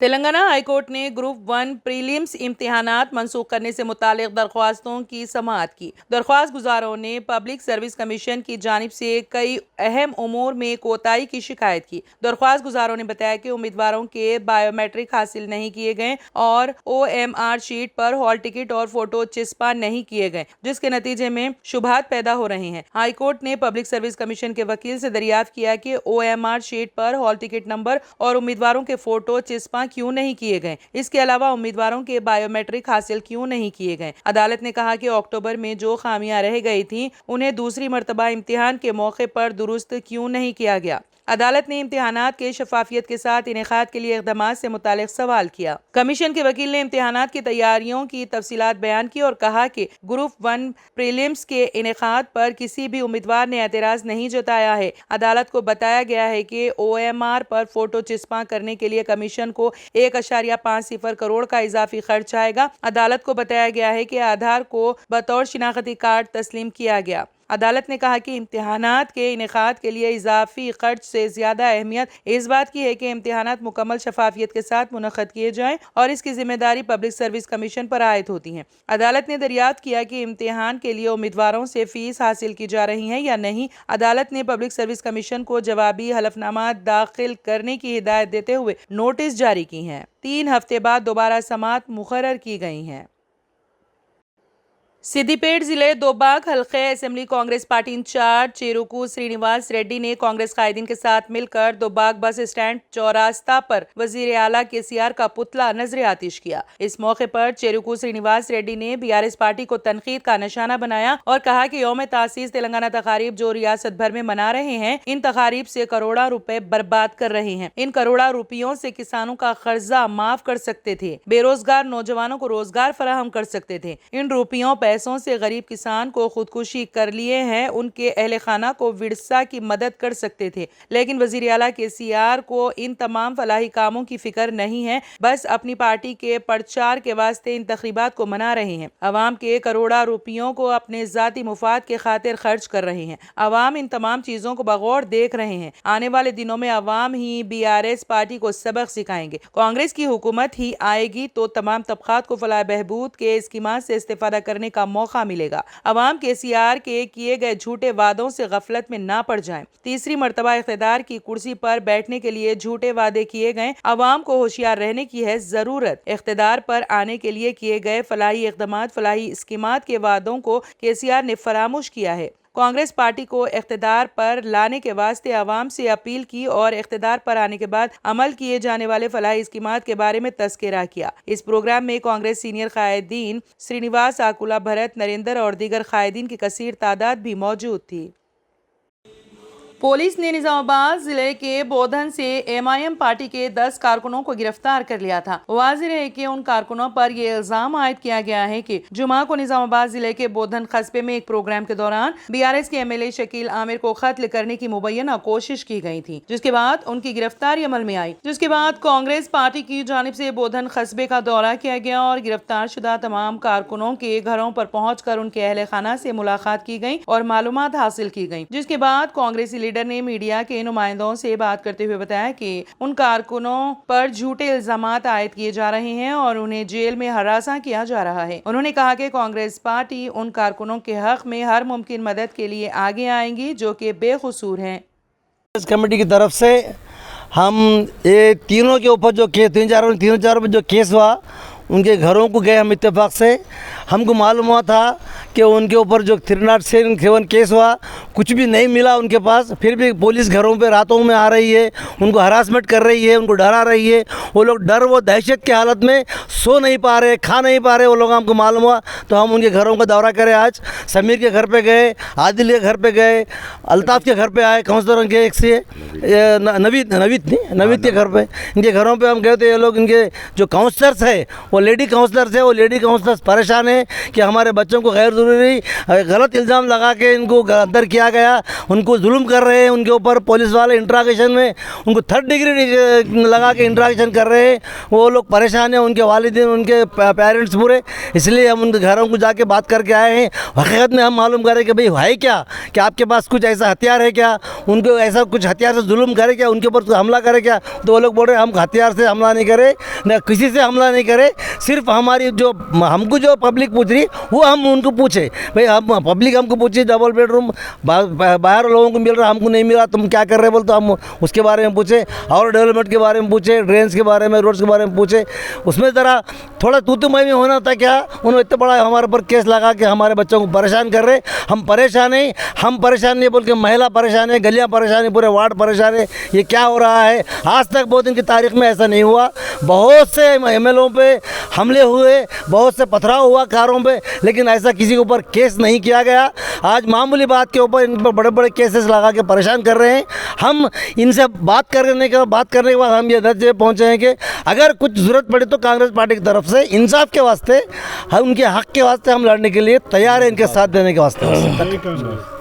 Telangana high court نے group 1 پریلیمز امتحانات منسوخ کرنے سے متعلق درخواستوں کی سماعت کی۔ درخواست گزاروں نے پبلک سروس کمیشن کی جانب سے کئی اہم امور میں کوتاہی کی شکایت کی۔ درخواست گزاروں نے بتایا کہ امیدواروں کے بائیو میٹرک حاصل نہیں کیے گئے اور OMR شیٹ پر ہال ٹکٹ اور فوٹو چسپاں نہیں کیے گئے، جس کے نتیجے میں شبہات پیدا ہو رہے ہیں۔ ہائی کورٹ نے پبلک سروس کمیشن کے وکیل سے دریافت کیا کہ OMR شیٹ پر ہال ٹکٹ نمبر اور امیدواروں کے فوٹو چسپاں کیوں نہیں کیے گئے، اس کے علاوہ امیدواروں کے بائیو میٹرک حاصل کیوں نہیں کیے گئے۔ عدالت نے کہا کہ اکتوبر میں جو خامیاں رہ گئی تھیں انہیں دوسری مرتبہ امتحان کے موقع پر درست کیوں نہیں کیا گیا۔ عدالت نے امتحانات کے شفافیت کے ساتھ انعقاد کے لیے اقدامات سے متعلق سوال کیا۔ کمیشن کے وکیل نے امتحانات کی تیاریوں کی تفصیلات بیان کی اور کہا کہ گروپ 1 پریلیمز کے انعقاد پر کسی بھی امیدوار نے اعتراض نہیں جتایا ہے۔ عدالت کو بتایا گیا ہے کہ OMR پر فوٹو چسپاں کرنے کے لیے کمیشن کو 1.50 کروڑ کا اضافی خرچ آئے گا۔ عدالت کو بتایا گیا ہے کہ آدھار کو بطور شناختی کارڈ تسلیم کیا گیا۔ عدالت نے کہا کہ امتحانات کے انعقاد کے لیے اضافی خرچ سے زیادہ اہمیت اس بات کی ہے کہ امتحانات مکمل شفافیت کے ساتھ منعقد کیے جائیں اور اس کی ذمہ داری پبلک سروس کمیشن پر عائد ہوتی ہے۔ عدالت نے دریافت کیا کہ امتحان کے لیے امیدواروں سے فیس حاصل کی جا رہی ہے یا نہیں۔ عدالت نے پبلک سروس کمیشن کو جوابی حلف نامہ داخل کرنے کی ہدایت دیتے ہوئے نوٹس جاری کی ہیں۔ 3 ہفتے بعد دوبارہ سماعت مقرر کی گئی ہیں۔ سدی پیٹ ضلع دوباک حلقہ assembly Congress party incharge Cheruku Srinivas Reddy نے کانگریس قائدین کے ساتھ مل کر دوباک بس اسٹینڈ چوراستہ پر وزیر اعلیٰ KCR کا پتلا نظر آتش کیا۔ اس موقع پر چیروکو سرینیواس ریڈی نے BRS پارٹی کو تنقید کا نشانہ بنایا اور کہا کہ یوم تاسیس تلنگانہ تقاریب جو ریاست بھر میں منا رہے ہیں، ان تقاریب سے کروڑوں روپے برباد کر رہے ہیں۔ ان کروڑوں روپیوں سے کسانوں کا قرضہ معاف کر سکتے تھے، بے روزگار نوجوانوں کو روزگار فراہم کر سکتے تھے۔ ان روپیوں پیسوں سے غریب کسان کو خودکشی کر لیے ہیں، ان کے اہل خانہ کو ورثہ کی مدد کر سکتے تھے، لیکن وزیر اعلیٰ KCR کو ان تمام فلاحی کاموں کی فکر نہیں ہے، بس اپنی پارٹی کے پرچار کے واسطے ان تقریبات کو منا رہے ہیں۔ عوام کے کروڑوں روپیوں کو اپنے ذاتی مفاد کے خاطر خرچ کر رہے ہیں۔ عوام ان تمام چیزوں کو بغور دیکھ رہے ہیں۔ آنے والے دنوں میں عوام ہی BRS پارٹی کو سبق سکھائیں گے۔ کانگریس کی حکومت ہی آئے گی تو تمام طبقات کو فلاح بہبود کے اسکیمات سے استفادہ کرنے کا موقع ملے گا۔ عوام KCR کے کیے گئے جھوٹے وعدوں سے غفلت میں نہ پڑ جائیں۔ تیسری مرتبہ اقتدار کی کرسی پر بیٹھنے کے لیے جھوٹے وعدے کیے گئے، عوام کو ہوشیار رہنے کی ہے ضرورت۔ اقتدار پر آنے کے لیے کیے گئے فلاحی اقدامات، فلاحی اسکیمات کے وعدوں کو KCR نے فراموش کیا ہے۔ کانگریس پارٹی کو اقتدار پر لانے کے واسطے عوام سے اپیل کی اور اقتدار پر آنے کے بعد عمل کیے جانے والے فلاحی اسکیمات کے بارے میں تذکرہ کیا۔ اس پروگرام میں کانگریس سینئر قائدین سرینیواس آکولا بھرت نریندر اور دیگر قائدین کی کثیر تعداد بھی موجود تھی۔ پولیس نے نظام آباد ضلع کے بودھن سے MIM پارٹی کے 10 کارکنوں کو گرفتار کر لیا تھا۔ واضح ہے کہ ان کارکنوں پر یہ الزام عائد کیا گیا ہے کہ جمعہ کو نظام آباد ضلع کے بودھن قصبے میں ایک پروگرام کے دوران BRS کے MLA شکیل عامر کو قتل کرنے کی مبینہ کوشش کی گئی تھی، جس کے بعد ان کی گرفتاری عمل میں آئی۔ جس کے بعد کانگریس پارٹی کی جانب سے بودھن قصبے کا دورہ کیا گیا اور گرفتار شدہ تمام کارکنوں کے گھروں پر پہنچ کر ان کے اہل خانہ سے ملاقات کی گئی اور معلومات حاصل کی گئی۔ جس کے بعد کانگریسی لیڈر نے میڈیا کے نمائندوں سے بات کرتے ہوئے بتایا کہ ان کارکنوں پر جھوٹے الزامات عائد کیے جا رہے ہیں اور انہیں جیل میں ہراساں کیا جا رہا ہے۔ انہوں نے کہا کہ کانگریس پارٹی ان کارکنوں کے حق میں ہر ممکن مدد کے لیے آگے آئیں گی جو کہ بے قصور ہیں۔ کمیٹی کی طرف سے ہم یہ تینوں کے اوپر جو تین چار جو کیس ہوا ان کے گھروں کو گئے ہم اتفاق سے۔ ہم کو معلوم ہوا تھا کہ ان کے اوپر جو 307 کیس ہوا کچھ بھی نہیں ملا ان کے پاس، پھر بھی پولیس گھروں پہ راتوں میں آ رہی ہے، ان کو ہراسمنٹ کر رہی ہے، ان کو ڈرا رہی ہے۔ وہ لوگ ڈر و دہشت کی حالت میں سو نہیں پا رہے، کھا نہیں پا رہے، وہ لوگ ہم کو معلوم ہوا تو ہم ان کے گھروں کا دورہ کرے۔ آج سمیر کے گھر پہ گئے، عادل کے گھر پہ گئے، الطاف کے گھر پہ آئے، کونسلر کے ایک سے نوید کے گھر پہ، ان کے گھروں پہ ہم گئے تھے۔ یہ لوگ ان کے جو کاؤنسلرس ہے وہ وہ لیڈی کاؤنسلر سے وہ لیڈی کاؤنسلر پریشان ہیں کہ ہمارے بچوں کو غیر ضروری غلط الزام لگا کے ان کو اندر کیا گیا، ان کو ظلم کر رہے ہیں، ان کے اوپر پولیس والے انٹراگیشن میں ان کو 3rd ڈگری لگا کے انٹراگیشن کر رہے ہیں، وہ لوگ پریشان ہیں، ان کے والدین ان کے پیرنٹس پورے، اس لیے ہم ان کے گھروں کو جا کے بات کر کے آئے ہیں۔ حقیقت میں ہم معلوم کریں کہ بھئی ہے کیا، کہ آپ کے پاس کچھ ایسا ہتھیار ہے کیا، ان کو ایسا کچھ ہتھیار سے ظلم کرے کیا، ان کے اوپر حملہ کرے کیا؟ تو وہ لوگ بول رہے ہیں ہم ہتھیار سے حملہ نہیں کرے، نہ کسی سے حملہ نہیں کرے، صرف ہماری جو ہم کو جو پبلک پوچھ رہی وہ ہم ان کو پوچھے، بھئی ہم پبلک ہم کو پوچھے ڈبل بیڈ روم باہر لوگوں کو مل رہا ہم کو نہیں ملا، تم کیا کر رہے بول، تو ہم اس کے بارے میں پوچھے، اور ڈیولپمنٹ کے بارے میں پوچھے، ڈرینس کے بارے میں، روڈس کے بارے میں پوچھے۔ اس میں ذرا تھوڑا تو میں ہونا تھا کیا، انہوں نے اتنا بڑا ہمارے پر کیس لگا کہ ہمارے بچوں کو پریشان کر رہے۔ ہم پریشان نہیں بول کے مہیلا پریشان ہے، گلیاں پریشان ہیں، پورے وارڈ پریشان ہے، یہ کیا ہو رہا ہے؟ آج تک بہت دن کی تاریخ میں ایسا نہیں ہوا، بہت سے ایم ایل او پہ حملے ہوئے، بہت سے پتھراؤ ہوا کاروں پہ، لیکن ایسا کسی کے اوپر کیس نہیں کیا گیا۔ آج معمولی بات کے اوپر ان پر بڑے بڑے کیسز لگا کے پریشان کر رہے ہیں۔ ہم ان سے بات کرنے کے بعد ہم یہ درجے پہنچے ہیں کہ اگر کچھ ضرورت پڑے تو کانگریس پارٹی کی طرف سے انصاف کے واسطے، ان کے حق کے واسطے ہم لڑنے کے لیے تیار ہیں، ان کے ساتھ دینے کے واسطے۔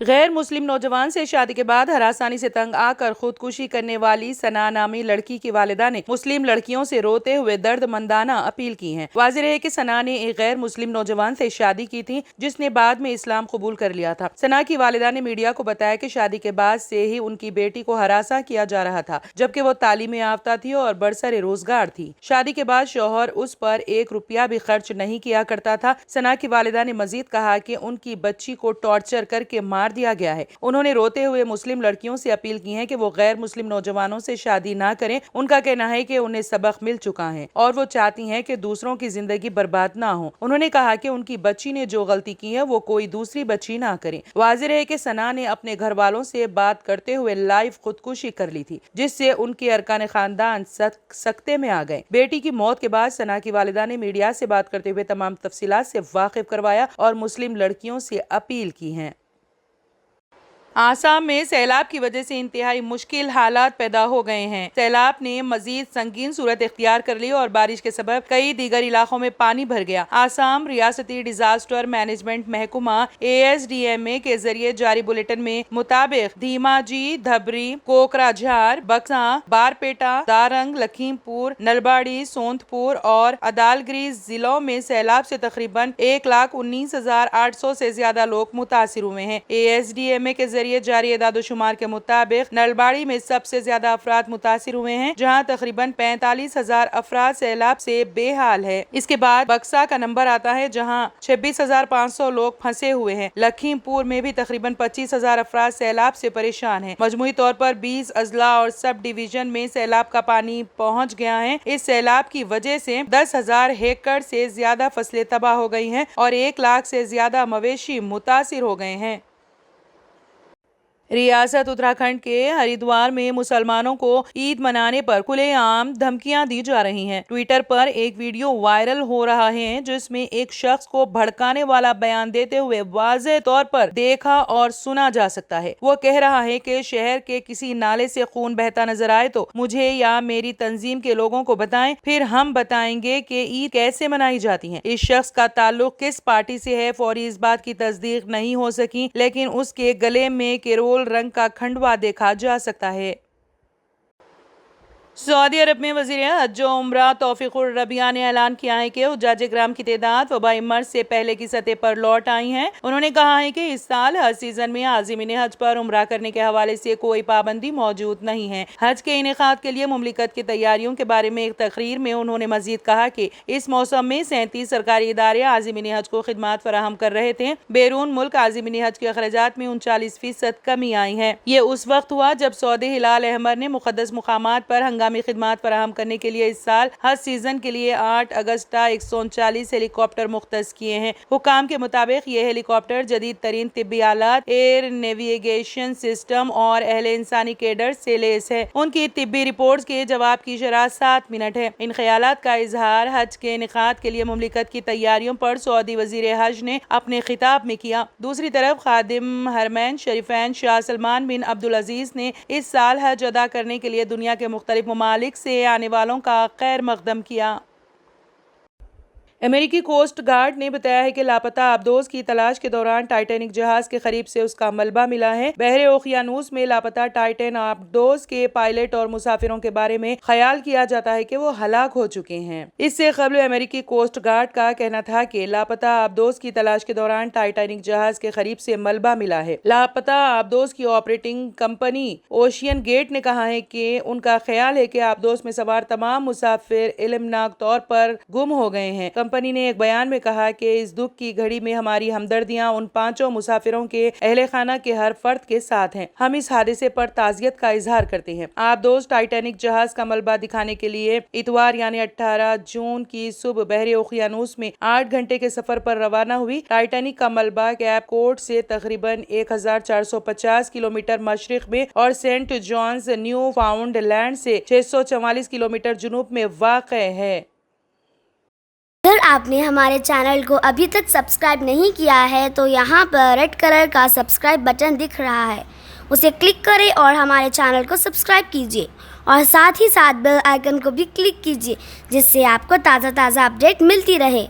غیر مسلم نوجوان سے شادی کے بعد ہراسانی سے تنگ آ کر خودکشی کرنے والی ثنا نامی لڑکی کی والدہ نے مسلم لڑکیوں سے روتے ہوئے درد مندانہ اپیل کی ہے۔ واضح ہے کہ ثنا نے ایک غیر مسلم نوجوان سے شادی کی تھی جس نے بعد میں اسلام قبول کر لیا تھا۔ ثنا کی والدہ نے میڈیا کو بتایا کہ شادی کے بعد سے ہی ان کی بیٹی کو ہراساں کیا جا رہا تھا، جبکہ وہ تعلیم یافتہ تھی اور برسر روزگار تھی۔ شادی کے بعد شوہر اس پر 1 روپیہ بھی خرچ نہیں کیا کرتا تھا۔ ثنا کی والدہ نے مزید کہا کہ ان کی بچی کو ٹارچر کر کے مار دیا گیا ہے۔ انہوں نے روتے ہوئے مسلم لڑکیوں سے اپیل کی ہے کہ وہ غیر مسلم نوجوانوں سے شادی نہ کریں۔ ان کا کہنا ہے کہ انہیں سبق مل چکا ہے اور وہ چاہتی ہیں کہ دوسروں کی زندگی برباد نہ ہو۔ انہوں نے کہا کہ ان کی بچی نے جو غلطی کی ہے وہ کوئی دوسری بچی نہ کرے۔ واضح ہے کہ ثنا نے اپنے گھر والوں سے بات کرتے ہوئے لائیو خودکشی کر لی تھی، جس سے ان کے ارکان خاندان سکتے میں آ گئے۔ بیٹی کی موت کے بعد ثنا کی والدہ نے میڈیا سے بات کرتے ہوئے تمام تفصیلات سے واقف کروایا اور مسلم لڑکیوں سے اپیل کی ہے۔ آسام میں سیلاب کی وجہ سے انتہائی مشکل حالات پیدا ہو گئے ہیں۔ سیلاب نے مزید سنگین صورت اختیار کر لی اور بارش کے سبب کئی دیگر علاقوں میں پانی بھر گیا۔ آسام ریاستی ڈیزاسٹر مینجمنٹ محکمہ ASDMA کے ذریعے جاری بلیٹن میں مطابق دھیماجی، دھبری، کوکرا جھار، بکساں، بارپیٹا، دارنگ، لکھیم پور، نلباڑی، سونت پور اور عدالگری ضلعوں میں سیلاب سے تقریباً 1,19,800 سے زیادہ لوگ متاثر ہوئے ہیں۔ ASDMA کے ذریعے جاری اعداد و شمار کے مطابق نلباڑی میں سب سے زیادہ افراد متاثر ہوئے ہیں، جہاں تقریباً 45,000 افراد سیلاب سے بے حال ہے۔ اس کے بعد بکسا کا نمبر آتا ہے جہاں 26,500 لوگ پھنسے ہوئے ہیں۔ لکھیم پور میں بھی تقریباً 25,000 افراد سیلاب سے پریشان ہیں۔ مجموعی طور پر 20 اضلاع اور سب ڈویژن میں سیلاب کا پانی پہنچ گیا ہے۔ اس سیلاب کی وجہ سے 10,000 ایکڑ سے زیادہ فصلیں تباہ ہو گئی ہیں اور 1 لاکھ سے زیادہ مویشی متاثر ہو گئے ہیں۔ ریاست اتراکھنڈ کے ہریدوار میں مسلمانوں کو عید منانے پر کھلے عام دھمکیاں دی جا رہی ہیں۔ ٹویٹر پر ایک ویڈیو وائرل ہو رہا ہے جس میں ایک شخص کو بھڑکانے والا بیان دیتے ہوئے واضح طور پر دیکھا اور سنا جا سکتا ہے۔ وہ کہہ رہا ہے کہ شہر کے کسی نالے سے خون بہتا نظر آئے تو مجھے یا میری تنظیم کے لوگوں کو بتائیں، پھر ہم بتائیں گے کہ عید کیسے منائی جاتی ہے۔ اس شخص کا تعلق کس پارٹی سے ہے فوری اس بات کی تصدیق نہیں ہو سکی، لیکن اس کے گلے میں کیرول رنگ کا کھنڈوا دیکھا جا سکتا ہے۔ سعودی عرب میں وزیر حج و عمرہ توفیق الربیع نے اعلان کیا ہے کہ حجاج کرام کی تعداد وبائی مرض سے پہلے کی سطح پر لوٹ آئی ہیں۔ انہوں نے کہا ہے کہ اس سال حج سیزن میں عازمین حج پر عمرہ کرنے کے حوالے سے کوئی پابندی موجود نہیں ہے۔ حج کے انعقاد کے لیے مملکت کی تیاریوں کے بارے میں ایک تقریر میں انہوں نے مزید کہا کہ اس موسم میں 37 سرکاری ادارے عازمین حج کو خدمات فراہم کر رہے تھے۔ بیرون ملک عازمین حج کے اخراجات میں 39% کمی آئی ہے۔ یہ اس وقت ہوا جب سعودی ہلال احمر نے مقدس مقامات پر ہنگامی خدمات فراہم کرنے کے لیے اس سال حج سیزن کے لیے 8 اگست 139 ہیلی کاپٹر مختص کیے ہیں۔ حکام کے مطابق یہ ہیلی کاپٹر جدید ترین طبی آلات، ایئر نیویگیشن سسٹم اور اہل انسانی کیڈر سے لیس ہے۔ ان کی طبی رپورٹس کے جواب کی شرح 7 منٹ ہے۔ ان خیالات کا اظہار حج کے انعقاد کے لیے مملکت کی تیاریوں پر سعودی وزیر حج نے اپنے خطاب میں کیا۔ دوسری طرف خادم حرمین شریفین شاہ سلمان بن عبدالعزیز نے اس سال حج ادا کرنے کے لیے دنیا کے مختلف ممالک سے آنے والوں کا خیر مقدم کیا۔ امریکی کوسٹ گارڈ نے بتایا ہے کہ لاپتہ آبدوز کی تلاش کے دوران ٹائٹینک جہاز کے قریب سے اس کا ملبہ ملا ہے۔ بحر اوقیانوس میں لاپتہ ٹائٹین آبدوز کے پائلٹ اور مسافروں کے بارے میں خیال کیا جاتا ہے کہ وہ ہلاک ہو چکے ہیں۔ اس سے قبل امریکی کوسٹ گارڈ کا کہنا تھا کہ لاپتہ آبدوز کی تلاش کے دوران ٹائٹینک جہاز کے قریب سے ملبہ ملا ہے۔ لاپتہ آبدوز کی آپریٹنگ کمپنی اوشین گیٹ نے کہا ہے کہ ان کا خیال ہے کہ آبدوز میں سوار تمام مسافر علمناک طور پر گم ہو گئے ہیں۔ کمپنی نے ایک بیان میں کہا کہ اس دکھ کی گھڑی میں ہماری ہمدردیاں ان 5 مسافروں کے اہل خانہ کے ہر فرد کے ساتھ ہیں۔ ہم اس حادثے پر تعزیت کا اظہار کرتے ہیں۔ آبدوز ٹائٹینک جہاز کا ملبہ دکھانے کے لیے اتوار یعنی 18 جون کی صبح بحر اوقیانوس میں 8 گھنٹے کے سفر پر روانہ ہوئی۔ ٹائٹینک کا ملبہ کیپ کوڈ سے تقریباً 1450 کلومیٹر مشرق میں اور سینٹ جانز نیو فاؤنڈ لینڈ سے 644 کلومیٹر جنوب میں واقع ہے۔ اگر آپ نے ہمارے چینل کو ابھی تک سبسکرائب نہیں کیا ہے تو یہاں پر ریڈ کلر کا سبسکرائب بٹن دکھ رہا ہے، اسے کلک کریں اور ہمارے چینل کو سبسکرائب کیجیے اور ساتھ ہی ساتھ بیل آئیکن کو بھی کلک کیجیے جس سے آپ کو تازہ اپڈیٹ ملتی رہے۔